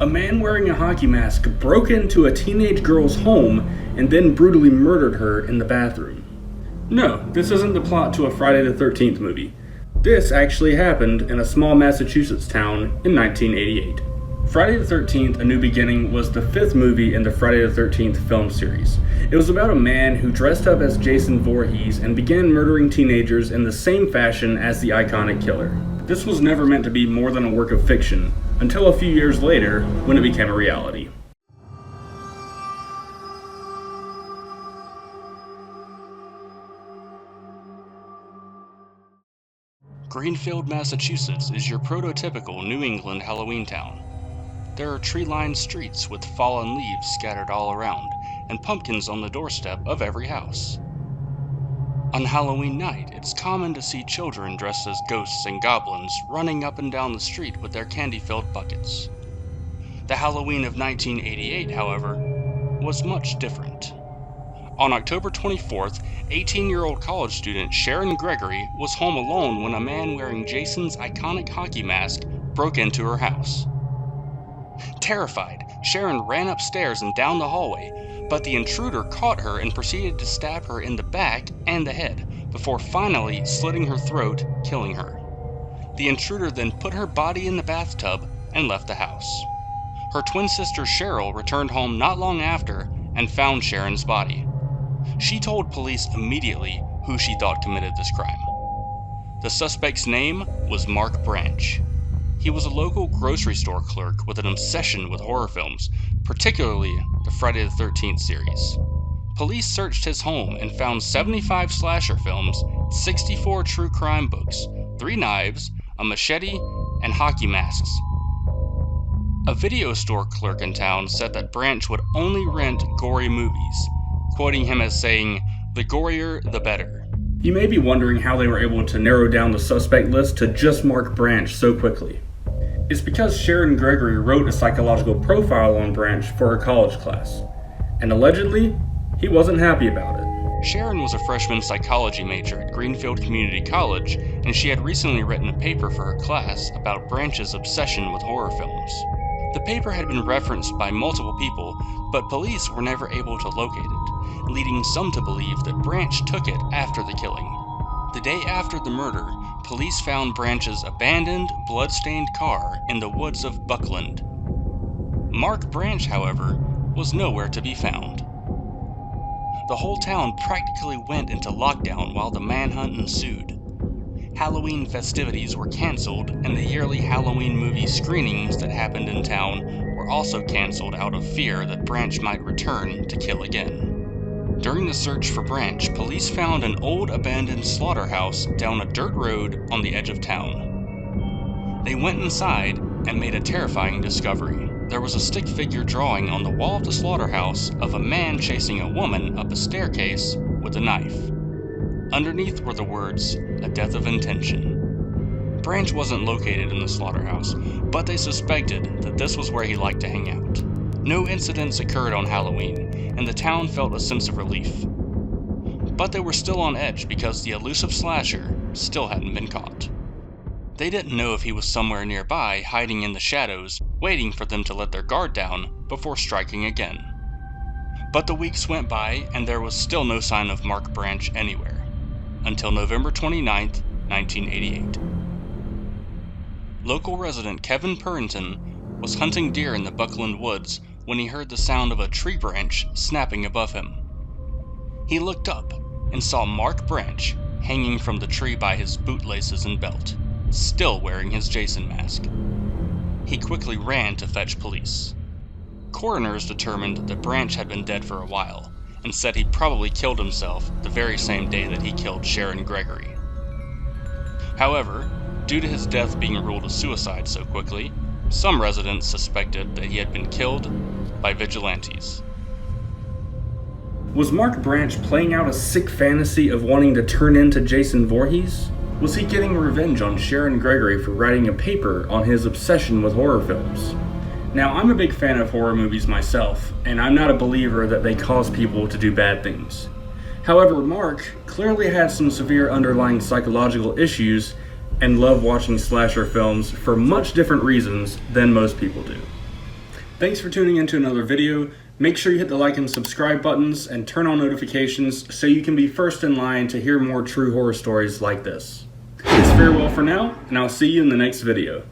A man wearing a hockey mask broke into a teenage girl's home and then brutally murdered her in the bathroom. No, this isn't the plot to a Friday the 13th movie. This actually happened in a small Massachusetts town in 1988. Friday the 13th, A New Beginning was the fifth movie in the Friday the 13th film series. It was about a man who dressed up as Jason Voorhees and began murdering teenagers in the same fashion as the iconic killer. This was never meant to be more than a work of fiction, until a few years later when it became a reality. Greenfield, Massachusetts is your prototypical New England Halloween town. There are tree-lined streets with fallen leaves scattered all around, and pumpkins on the doorstep of every house. On Halloween night, it's common to see children dressed as ghosts and goblins running up and down the street with their candy-filled buckets. The Halloween of 1988, however, was much different. On October 24th, 18-year-old college student Sharon Gregory was home alone when a man wearing Jason's iconic hockey mask broke into her house. Terrified, Sharon ran upstairs and down the hallway, but the intruder caught her and proceeded to stab her in the back and the head, before finally slitting her throat, killing her. The intruder then put her body in the bathtub and left the house. Her twin sister Cheryl returned home not long after and found Sharon's body. She told police immediately who she thought committed this crime. The suspect's name was Mark Branch. He was a local grocery store clerk with an obsession with horror films, particularly the Friday the 13th series. Police searched his home and found 75 slasher films, 64 true crime books, 3 knives, a machete, and hockey masks. A video store clerk in town said that Branch would only rent gory movies, quoting him as saying, "The gorier, the better." You may be wondering how they were able to narrow down the suspect list to just Mark Branch so quickly. It's because Sharon Gregory wrote a psychological profile on Branch for her college class, and allegedly, he wasn't happy about it. Sharon was a freshman psychology major at Greenfield Community College, and she had recently written a paper for her class about Branch's obsession with horror films. The paper had been referenced by multiple people, but police were never able to locate it, leading some to believe that Branch took it after the killing. The day after the murder, police found Branch's abandoned, blood-stained car in the woods of Buckland. Mark Branch, however, was nowhere to be found. The whole town practically went into lockdown while the manhunt ensued. Halloween festivities were canceled, and the yearly Halloween movie screenings that happened in town were also canceled out of fear that Branch might return to kill again. During the search for Branch, police found an old abandoned slaughterhouse down a dirt road on the edge of town. They went inside and made a terrifying discovery. There was a stick figure drawing on the wall of the slaughterhouse of a man chasing a woman up a staircase with a knife. Underneath were the words, "A death of intention." Branch wasn't located in the slaughterhouse, but they suspected that this was where he liked to hang out. No incidents occurred on Halloween, and the town felt a sense of relief. But they were still on edge because the elusive slasher still hadn't been caught. They didn't know if he was somewhere nearby, hiding in the shadows, waiting for them to let their guard down before striking again. But the weeks went by, and there was still no sign of Mark Branch anywhere, until November 29th, 1988. Local resident Kevin Purrington was hunting deer in the Buckland woods when he heard the sound of a tree branch snapping above him. He looked up and saw Mark Branch hanging from the tree by his bootlaces and belt, still wearing his Jason mask. He quickly ran to fetch police. Coroners determined that Branch had been dead for a while, and said he probably killed himself the very same day that he killed Sharon Gregory. However, due to his death being ruled a suicide so quickly, some residents suspected that he had been killed by vigilantes. Was Mark Branch playing out a sick fantasy of wanting to turn into Jason Voorhees? Was he getting revenge on Sharon Gregory for writing a paper on his obsession with horror films? Now, I'm a big fan of horror movies myself, and I'm not a believer that they cause people to do bad things. However, Mark clearly had some severe underlying psychological issues and loved watching slasher films for much different reasons than most people do. Thanks for tuning in to another video. Make sure you hit the like and subscribe buttons and turn on notifications so you can be first in line to hear more true horror stories like this. It's farewell for now, and I'll see you in the next video.